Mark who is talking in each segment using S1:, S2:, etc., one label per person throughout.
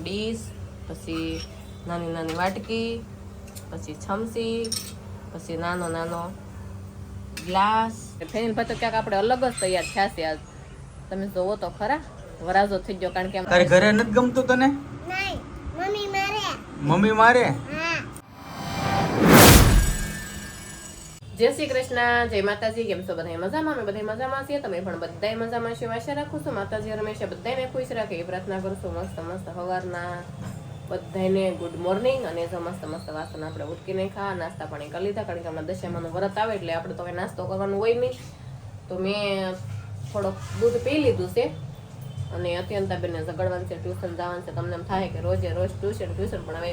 S1: Dish, પછી નાની નાની વાટકી, પછી છમસી, પછી નાનો નાનો ગ્લાસ. ફેનિલ ભાઈ તો ક્યાંક આપણે અલગ જ તૈયાર થયા છે આજ. તમે જોવો તો ખરા, વરાજો થઈ ગયો. કારણ કે
S2: તારે ઘરે નથી ગમતું તને?
S3: નહીં, મમ્મી મારે.
S2: મમ્મી મારે?
S3: હા.
S1: જય શ્રી કૃષ્ણ, જય માતાજી. કેમ છો બધા મજામાં? અમે બધા મજામાં છીએ, તમે પણ બધા મજામાં છો. આશા રાખું છું માતાજી હંમેશા બધાને ખુશ રાખે એ પ્રાર્થના કરું છું. મસ્ત મસ્ત સવારના બધાને ગુડ મોર્નિંગ. અને જો મસ્ત મસ્ત વાસણ આપણે ઉટકીને ખા નાસ્તા પાણી કરી લીધા. કારણ કે હમણાં દશામાનું વ્રત આવે એટલે આપણે તો કંઈ નાસ્તો કરવાનું હોય નહીં. તો મેં થોડોક દૂધ પી લીધું છે. અને અત્યંતાબેનને ઝઘડવાનું છે, ટ્યુશન જવાનું છે. તમને એમ થાય કે રોજે રોજ ટ્યુશન પણ હવે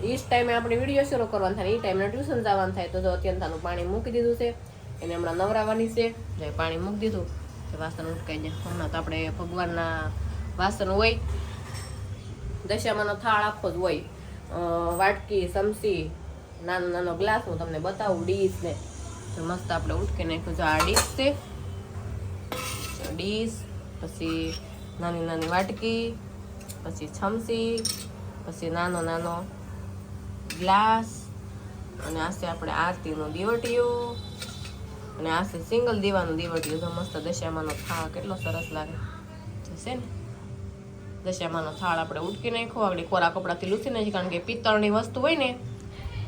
S1: એ જ ટાઈમે આપણે વિડીયો શરૂ કરવાનું થાય, એ ટાઈમે ટ્યુશન જવાનું થાય. તો જો અત્યંતાનું પાણી મૂકી દીધું છે, એને હમણાં નવરાવાની છે. જે પાણી મૂકી દીધું તે વાસણ ઉટકાઈ જાય. હમણાં તો આપણે ભગવાનના વાસણ હોય, દશામાનો થાળ આખો જ હોય. વાટકી, ચમચી, નાનો નાનો ગ્લાસ હું તમને બતાવું, ડીશ ને મસ્ત આપણે ઉટકી નાખ્યું. જો આ ડીશ છે, ડીશ, પછી નાની નાની વાટકી, પછી છમસી, પછી નાનો નાનો ગ્લાસ, અને આ છે આપણે આરતીનું દીવટિયું, અને આ છે સિંગલ દીવાનું દીવટિયું. તો મસ્ત દશામાનો થાળ કેટલો સરસ લાગે છે ને. દશામાનો થાળ આપણે ઉટકી નાખ્યો. આગળ કોરા કપડાથી લૂછી નાખી, કારણ કે પિત્તળની વસ્તુ હોય ને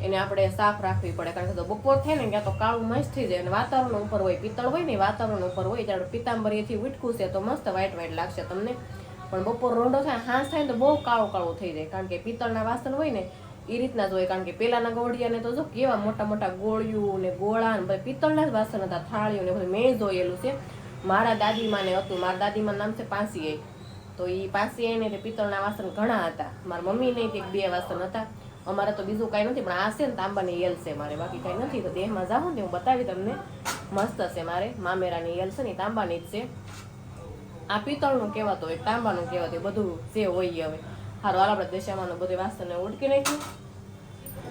S1: એને આપણે સાફ રાખવી પડે. કારણ કે તો બપોર થાય ને ક્યાં તો કાળું મસ્ત થઈ જાય. અને વાતાવરણ ઉપર હોય, પિત્તળ હોય ને વાતાવરણ ઉપર હોય, ત્યારે પિત્તાંબરીથી ઉટકું છે તો મસ્ત વ્હાઈટ વ્હાઈટ લાગશે તમને. પણ બપોર રોંડો થાય, હાંસ થાય ને તો બહુ કાળું કાળું થઈ જાય. કારણ કે પિત્તળના વાસણ હોય ને એ રીતના જ હોય. કારણ કે પેલાના ગોળિયાને તો જો કેવા મોટા મોટા ગોળિયું ને ગોળા ને બધા પિત્તળના જ વાસણ હતા, થાળીઓ ને બધું મેં જોયેલું છે. મારા દાદીમાને હતું, મારા દાદીમાનું નામ છે પાંસી. તો એ પાંસી ને તે પિત્તળના વાસણ ઘણા હતા. મારા મમ્મી ને તે 2 વાસણ હતા. અમારે તો બીજું કાંઈ નથી, પણ આ છે ને તાંબાની એલ છે મારે, બાકી કાંઈ નથી. તો દેહમાં જાઉં ને હું બતાવી તમને, મસ્ત છે મારે મામેરાની એલ છે ને તાંબાની જ છે. આ પિત્તળનું કહેવાતું હોય, તાંબાનું કહેવાતું હોય, બધું જે હોય. હવે સારું, હાલ આપણે દશામાનું બધું વાસણને ઉટકી નાખ્યું.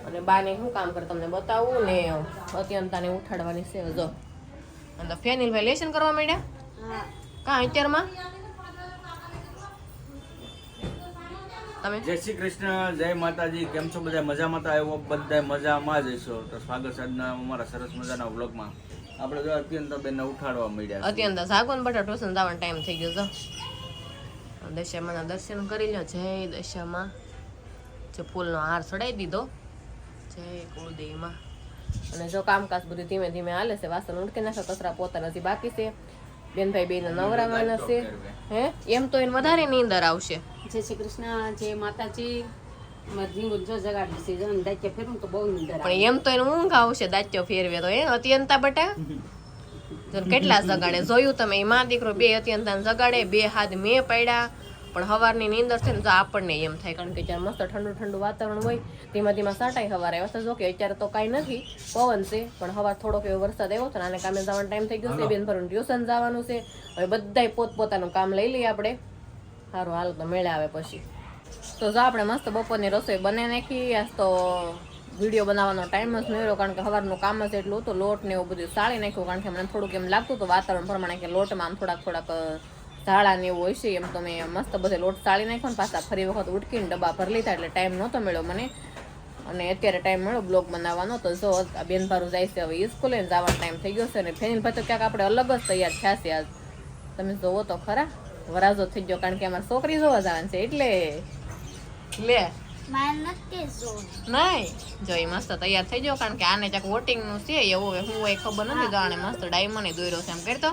S1: અને બાને શું કામ કરે તમને બતાવું ને. અત્યંતાને ઉઠાડવાની છે જો. અને ફેનિલભાઈ લેશન કરવા માંડ્યા કાં અત્યારમાં? તમે
S2: જય શ્રી કૃષ્ણ, જય માતાજી. કેમ છો બધા? મજામાં તો આવ્યો, બધા મજામાં જ હશો. તો સ્વાગત છે આજના અમારા સરસ મજાના વ્લોગમાં. આપણે જો અત્યંતાબેનને ઉઠાડવા મળ્યા.
S1: અત્યંતા સાગવાન બટા ટ્યુશન જવાનો ટાઈમ થઈ ગયો. જો દશામાના દર્શન કરી લો. જય દશામાં. જે ફૂલનો હાર ચડાવી દીધો. જય કુળદેવીમાં. અને જો કામકાજ બધું ધીમે ધીમે હાલે છે. વાસણ ઉટકી નાખે, કચરા પોતા નથી બાકી છે. બેનભાઈ બેને નવરાવાના છે. હે એમ તો એને વધારે નીંદર આવશે.
S4: જય શ્રી કૃષ્ણ, જય માતાજી. જીંગુ જો જગાડી છે, જો દાચ્યા ફેરવું તો બહુ નીંદર
S1: પણ એમ તો એને ઊંઘ આવશે દાચ્યો ફેરવે તો. અત્યંતા બટા જો કેટલા જગાડે જોયું તમે? એ માં દીકરો 2 અત્યંતાને જગાડે, 2 હાથ મેં પડ્યા. પણ સવારની નીંદર છે ને તો આપણને એમ થાય, કારણ કે જ્યારે મસ્ત ઠંડુ ઠંડુ વાતાવરણ હોય, ધીમા ધીમા સાટાઈ સવારે આવ્યા. જો કે અત્યારે તો કાંઈ નથી, પવન છે. પણ સવાર થોડોક એવો વરસાદ આવ્યો હતો ને, આને કામે જવાનો ટાઈમ થઈ ગયો છે. બેન ભરું ટ્યુશન જવાનું છે. હવે બધાય પોતપોતાનું કામ લઈ લઈએ આપણે. સારું હાલ તો મેળે આવે પછી. તો જો આપણે મસ્ત બપોરની રસોઈ બનાવી નાખી. આજ તો વિડીયો બનાવવાનો ટાઈમ જ નહીં રહ્યો, કારણ કે સવારનું કામ જ એટલું હતું. લોટ ને એવું બધું સાળી નાખ્યું, કારણ કે મને થોડુંક એમ લાગતું હતું વાતાવરણ પ્રમાણે કે લોટમાં આમ થોડાક ઝાડા ને એવું હોય છે. એમ તો મેં મસ્ત બધે લોટ સાળી નાખ્યો ને પાછા ફરી વખત ઉટકીને ડબ્બા ભરી લીધા, એટલે ટાઈમ નહોતો મળ્યો મને. અને અત્યારે ટાઈમ મળ્યો બ્લોગ બનાવવાનો. તો જો બેન ભારું જાય છે હવે સ્કૂલે, જવાનો ટાઈમ થઈ ગયો છે. અને ફેનિલ ભાઈ તો ક્યાંક આપણે અલગ જ તૈયાર થયા છે આજ. તમે જોવો તો ખરા, વરાજો થઈ ગયો. કારણ કે અમારે છોકરી જોવા જવાનું છે એટલે લે નહીં જો એ મસ્ત તૈયાર થઈ ગયો. કારણ કે આને ક્યાંક વોટિંગનું છે એવું. હવે હું એ ખબર નથી. તો આને મસ્ત ડાયમંડ દોર્યો છે. એમ કરતો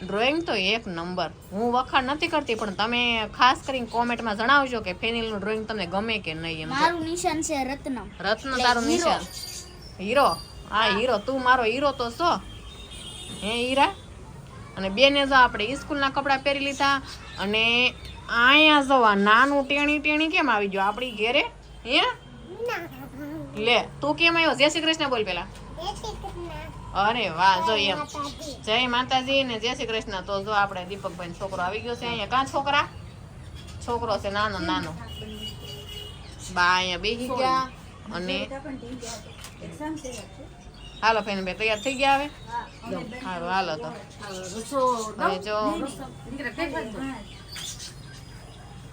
S1: ડ્રોઈંગ તો 1 નંબર. હું વખાણ નથી કરતી, પણ તમે ખાસ કરીને કોમેન્ટમાં જણાવજો કે ફેનિલનું ડ્રોઈંગ તમને ગમે કે નહીં. એમ
S3: મારું નિશાન છે રત્ન.
S1: રત્ન તારું નિશાન? હીરો? હા હીરો. તું મારો હીરો તો છો હે હીરા. અને બેને જો આપણે સ્કૂલના કપડાં પહેરી લીધા. અને અહીંયા જવા નાનું ટેણી કેમ આવી ગયો આપણી ઘેરે? હે લે તું કેમ આવ્યો? જય શ્રી કૃષ્ણ બોલ પેલા. અરે વાહ, જો એમ જય માતાજી ને જય શ્રી કૃષ્ણ. તો જો આપણે દીપકભાઈ છોકરો આવી ગયો છે અહીંયા. કાં છોકરા? છોકરો છે નાનો નાનો. બા અહીંયા બેસી ગયા. અને હાલો ફેન બે તૈયાર થઈ ગયા હવે. સારું હાલો તો હવે જો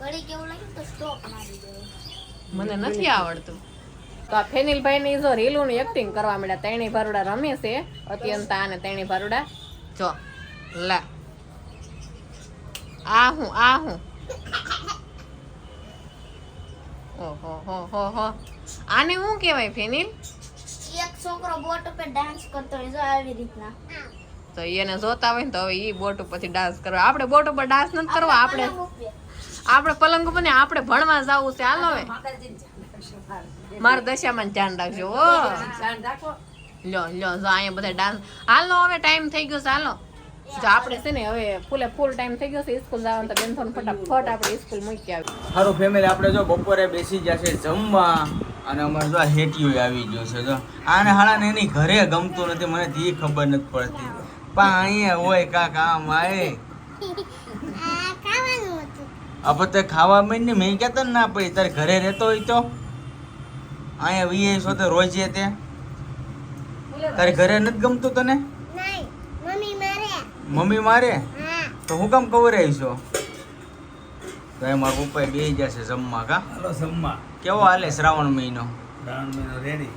S3: ઘડી કેવું લાગ્યું તો સ્ટોપ મારી દે.
S1: મને નથી આવડતું. તો આ ફેનિલભાઈ ની જો રીલું ની એક્ટિંગ કરવા મળ્યા. ત્રણેય ભારુડા રમે છે અત્યંતા અને ત્રણેય ભારુડા. જો લે આ હું ઓહો હો હો હો આને શું કહેવાય ફેનિલ?
S3: એક છોકરો બોટ ઉપર ડાન્સ કરતો હોય જો આવી રીતના.
S1: તો એને જોતા હોય ને તો હવે ઈ બોટ ઉપર ડાન્સ કરવા. આપણે બોટ ઉપર ડાન્સ નથી કરવા. આપણે પલંગ ઉપર ને આપણે ભણવા જવું છે. હાલો હવે મારા દશામાં ધ્યાન રાખજો. ઓ
S4: ધ્યાન રાખો.
S1: લ્યો જો અહીંયા બધા ડાન્સ. હાલો હવે ટાઈમ થઈ ગયો છે. હાલો જો આપણે છે ને હવે ફૂલ ટાઈમ થઈ ગયો છે સ્કૂલ જવાનું. તો બેનથોન ફટાફટ આપણે સ્કૂલ મૂકી આવી.
S2: સારું ફેમિલી, આપણે જો બપોરે બેસી જશે જમવા અને અમારે જો હેટિયું આવી ગયું છે. જો આને હાળાને એની ઘરે ગમતું નથી, મને તી ખબર નથી પડતી. પણ અહીંયા હોય કાક આમ આય
S3: ખાવાનું હતું.
S2: આપણે તે ખાવા માંડ ને મેં કહેતા ને ના પડી. તારે ઘરે રહેતો હોય તો અહીંયા વીએ છો તો રોજે તે તારે ઘરે નથી ગમતું તને?
S3: નહીં મમ્મી મારે.
S2: મમ્મી મારે
S3: હા
S2: તો હું કામ કવરાઈશો? તો એ મારા પપ્પા બે જશે જમવા. કા
S5: હાલો જમવા.
S2: કેવો હાલે શ્રાવણ મહિનો?
S5: શ્રાવણ મહિનો રેડી.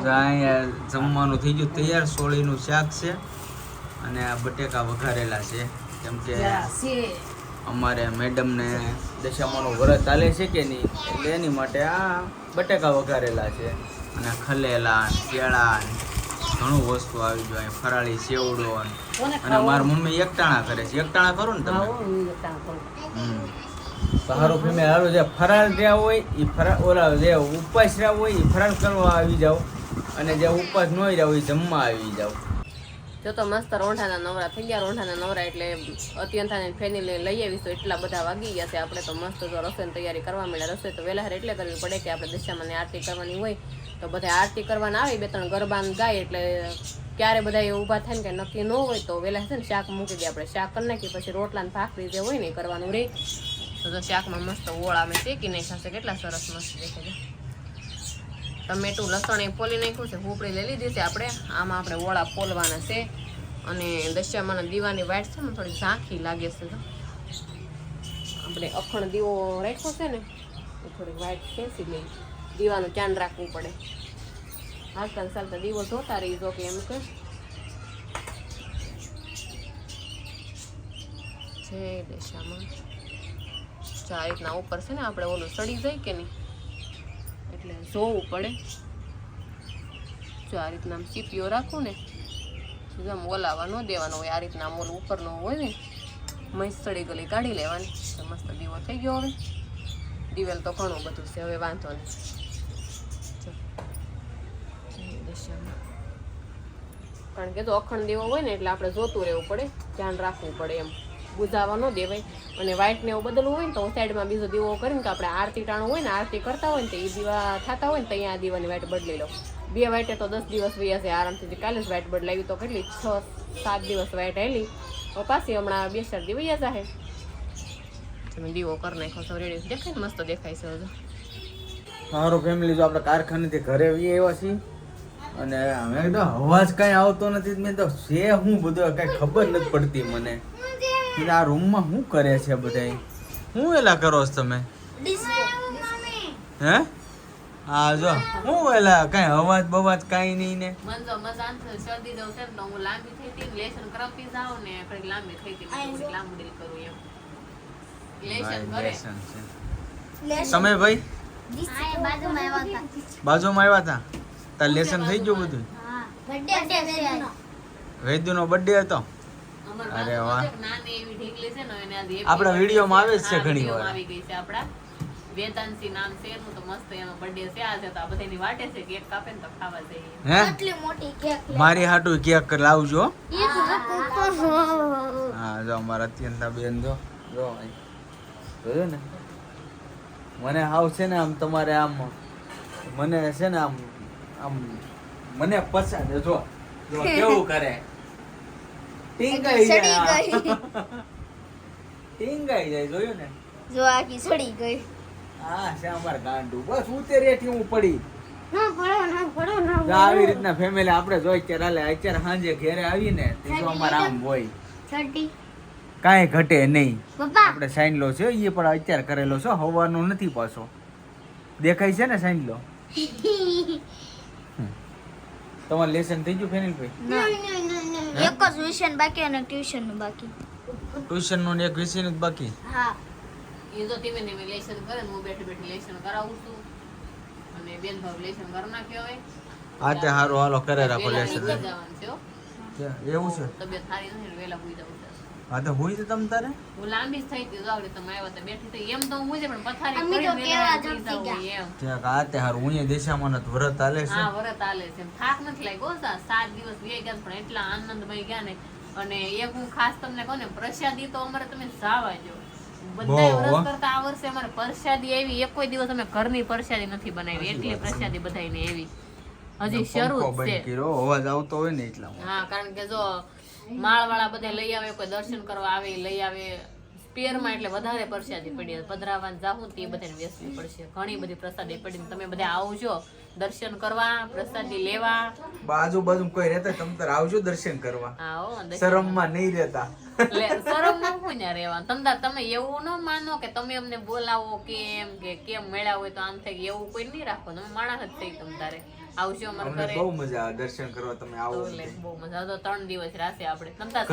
S2: તો અહીંયા જમવાનું થઈ ગયું તૈયાર. સોળીનું શાક છે અને આ બટેકા વઘારેલા છે. કેમ કે અમારે મેડમને દશામાનું વ્રત ચાલે છે કે નહીં, એટલે એની માટે આ બટેકા વઘારેલા છે અને ખલેલા કેળા ઘણું વસ્તુ આવી ગયું. અહીં ફરાળી સેવડો અને મારી મમ્મી એકટાણા કરે છે. એકટાણા કરો ને તમે? સારું ફેમિલી, હારું જે ફરાળ રહ્યા હોય એ ફરાળ, ઓલા જે ઉપવાસ રહ્યા હોય એ ફરાળ કરવા આવી જાવ અને જે ઉપવાસ ન રહ્યા હોય એ જમવા આવી જાવ.
S1: જો તો મસ્ત રોંઢાના નવરા થઈ ગયા. રોંઢાના નવરા એટલે અત્યંતાને ફેનિલને લઈ આવીશું. એટલા બધા વાગી ગયા છે. આપણે તો મસ્ત જો રસોઈની તૈયારી કરવા મળ્યા. રસોઈ તો વહેલા એટલે કરવી પડે કે આપણે દશામાની આરતી કરવાની હોય તો બધા આરતી કરવાના આવે. 2-3 ગરબાન ગાય એટલે ક્યારે બધા ઊભા થાય ને કે નક્કી ન હોય તો વહેલા છે ને શાક મૂકી દઈએ. આપણે શાક કરી નાખીએ પછી રોટલા ને ભાખરી જે હોય ને એ કરવાનું રહે. તો શાકમાં મસ્ત ઓળ અમે શેકી નાખ્યા છે. કેટલા સરસ મસ્ત દેખાય છે. ટમેટું લસણ એ પોલી નાખ્યું છે. ભૂપળી લઈ લીધી છે આપણે. આમાં આપણે ઓળા પોલવાના છે અને દશામાના દીવાની વાઇટ છે ને થોડી ઝાંખી લાગે છે. તો આપણે અખણ દીવો રાખ્યો છે ને એ થોડી વાઇટ ખેંચી લઈ. દીવાનું ધ્યાન રાખવું પડે. હાલતા ચાલતા દીવો જોતા રહી જો કે એમ કે જય દશામાં. આ રીતના ઉપર છે ને આપણે ઓલું સડી જાય કે નહીં એટલે જોવું પડે. જો આ રીતના આમ ચીપીઓ રાખું ને આમ ઓલાવા ન દેવાનો હોય. આ રીતના આમ ઓલું ઉપરનો હોય ને મસ્ત સડી ગલી કાઢી લેવાની. તો મસ્ત દીવો થઈ ગયો. હવે દિવેલ તો ઘણું બધું છે, હવે વાંધો નહીં. કારણ કે જો અખંડ દીવો હોય ને એટલે આપણે જોતું રહેવું પડે, ધ્યાન રાખવું પડે. એમ બુઝાવા ન દેવાય. અને વ્હાઈટ ને એવું બદલવું હોય ને તો સાઈડમાં બીજો દીવો કરીને તો આપણે આરતી ટાણું હોય ને આરતી કરતા હોય ને તો એ દીવા થતા હોય ને તો અહીંયા આ દીવાની વાઇટ બદલી લો. 2 વાઇટે તો 10 દિવસ વયા છે આરામથી. કાલે જ વાઇટ બદલાવી તો કેટલી 6-7 દિવસ વાઇટ આવેલી. હવે પાછી હમણાં 2-4 દી વયા જાય. તમે દીવો કરી નાખો છો રેડી. દેખાય ને મસ્ત દેખાય છે. હજુ
S2: સારું ફેમિલી, જો આપણે કારખાનેથી ઘરે આવીએ એવા છીએ અને અમે તો અવાજ કાંઈ આવતો નથી. મેં તો છે હું બધું કાંઈ ખબર નથી પડતી મને. આ રૂમમાં શું કરે છે બધા? શું એલા કરો છો તમે? હે હા જો હું એલા કાંઈ અવાજ બવાજ કાંઈ નહીં ને.
S1: મન જો મજા શરદી જવું છે ને તો હું લાંબી થઈ હતી લેશન કરપી જાઉં ને કઈ લાંબી થઈ હતી લાંબી કરું એમ લેશન કરે.
S2: તમે ભાઈ
S3: બાજુમાં આવ્યા હતા.
S2: બાજુમાં આવ્યા હતા? તાર લેસન થઈ ગયું બધું?
S3: હા બર્થડે છે
S2: વૈદ્યુનો બર્થડે હતો. અરે વાહ.
S1: નાની એવી ઢીકલી છે ને એને આજે
S2: આપણા વિડીયોમાં આવે જ છે ઘણી વાર.
S1: આવી ગઈ છે આપડા વેદાંશી નામ છે એનું. તો મસ્ત એનો બર્થડે છે આજે. તો આ બધાની વાટે છે કેક કાપે ને તો ખાવા જઈએ.
S2: હે
S3: એટલી મોટી કેક
S2: મારી હાટુ કેક લાવજો.
S3: એક
S2: હા જો અમારા અત્યંતા બેન જો જોયું ને મને હાવ છે ને આમ તમારે આમ મને છે ને આમ આમ મને પસંદ જો જો કેવું કરે. ટીંગાઈ જાય ટીંગાઈ જાય. જોયું ને
S3: જો આખી સડી ગઈ.
S2: હા છે અમાર ગાંડું. બસ ઉતે રેઠી હું પડી.
S3: ના પડો
S2: જો આવી રીતના ફેમિલી આપણે જોઈ અત્યારે હાલે અત્યારે સાંજે ઘરે આવીને તો જો અમારે આમ હોય.
S3: છડી
S2: કાંઈ ઘટે નહીં.
S3: પપ્પા
S2: આપણે સાઈનલો છે એ પણ અત્યારે કરેલો છે, હવાનો નથી પાછો. દેખાય છે ને સાઈનલો? તમારું લેસન થઈ ગયું ફેનિલભાઈ?
S3: એક જ વિષય બાકી અને ટ્યુશન નું બાકી.
S2: ટ્યુશનનું ને એક વિષયનું જ બાકી.
S3: હા
S1: એ તો ધીમે ધીમે લેસન કરે ને હું બેઠી બેઠી લેસન કરાવું છું અને બેન ભાવ લેસન કરી નાખ્યો હવે.
S2: હા તે સારું, હાલો કરે રાખો
S1: વહેલા
S2: લેસન.
S1: નીકળી જવાનું છે હો.
S2: એવું છે?
S1: તબિયત સારી નથી એટલે વહેલા સુઈ જવું છે.
S2: હા તો હોય તો તમ તારે
S1: હું લાંબી જ થઈ હતી આવડે તમે આવ્યા તો બેઠી થઈ. એમ તો હું છે પણ પથારી
S3: અમે તો
S1: કરીને
S3: કેવા
S1: વહેલા
S3: જમતી
S1: સુઈ જાઉં
S3: ગયા.
S1: એમ.
S2: ત્યાં આ તે સારું, હું દેશામાં નથી વ્રત હાલે છે.
S1: હા વરત આલે છે થાક નથી લાગ્યો હો. 7 દિવસ વહી ગયા પણ એટલા આનંદમય ગયા ને. અને એક હું ખાસ તમને કહું ને, પ્રસાદી તો અમારે તમે જાવા જો. બધા
S2: બહુ.
S1: વર્ષ કરતા આ વર્ષે અમારે પ્રસાદી એવી એક કોઈ દિવસ અમે ઘરની પ્રસાદી નથી બનાવી એટલી પ્રસાદી બધાયને એવી હજી શરૂ
S2: પંખો
S1: જ
S2: બંધ
S1: છે.
S2: કર્યો, અવાજ આવતો હોય ને એટલા માટે.
S1: હા કારણ કે જો માળવાળા બધા લઈ આવે, કોઈ દર્શન કરવા આવે ઈ લઈ આવે સ્પેરમાં, એટલે વધારે પ્રસાદી પડી. પધરાવાન જાહું તે બધાને વેચવી પડશે. ઘણી બધી પ્રસાદી પડી. તમે બધા આવજો દર્શન કરવા, પ્રસાદી લેવા.
S2: આજુબાજુ કોઈ રહેતા તમ તાર આવજો દર્શન કરવા.
S1: હા હો, દર્શન
S2: શરમમાં નહીં રહેતા.
S1: એટલે શરમમાં હું ન્યા રહેવાનું. તમતાર તમે એવું ન માનો કે તમે અમને બોલાવો કે કેમ મળ્યા હોય તો આમ થાય કે એવું કોઈ નહીં રાખો. તમે માણસ જ થઈ તમતારે આવજો અમારા
S2: અમને
S1: ઘરે.
S2: બહુ મજા આવે દર્શન કરવા, તમે આવો.
S1: તો લે, બહુ મજા આવે. તો 3 દિવસ રાસે આપણે તમતાર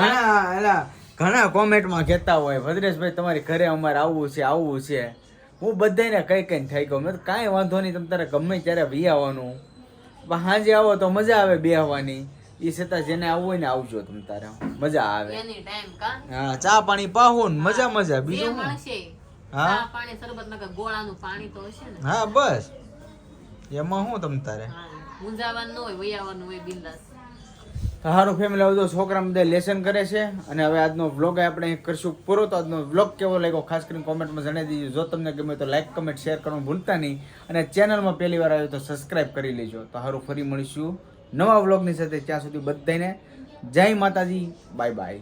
S2: ઘણા કોમેન્ટમાં કહેતા હોય ભદ્રેશભાઈ તમારી ઘરે અમારે આવવું છે. હું બધાને કઈ કઈ થઈ ગયો. મેં કાંઈ વાંધો નહીં, તમે તારે ગમે ત્યારે વી આવવાનું. સાંજે આવો તો મજા આવે બેહવાની. એ છતાં જેને આવવું હોય ને આવજો, તમે તારે મજા આવે.
S1: એની ટાઈમ કા
S2: હા, ચા પાણી પાહો ને મજા
S1: જે
S2: બીજું શું?
S1: મળશે
S2: હા.
S1: ચા પાણી શરબત નકર ગોળાનું પાણી તો હશે ને.
S2: હા બસ એમાં શું તમ તારે.
S1: હા, મૂંઝાવાનું ન હોય, વૈયાવાનું હોય બિંદાસ.
S2: સારું ફેમિલી, આવજો છોકરા બધા લેસન કરે છે. અને હવે આજનો વ્લોગ આપણે કરશું પૂરો. તો આજનો વ્લોગ કેવો લાગ્યો ખાસ કરીને કોમેન્ટમાં જણાવી દીજો. જો તમને ગમે તો લાઈક કમેન્ટ શેર કરવાનું ભૂલતા નહીં. અને ચેનલમાં પહેલી વાર આવ્યો તો સબસ્ક્રાઈબ કરી લેજો. તો સારું, ફરી મળીશું નવા વ્લોગની સાથે. ત્યાં સુધી બધાને જય માતાજી, બાય બાય.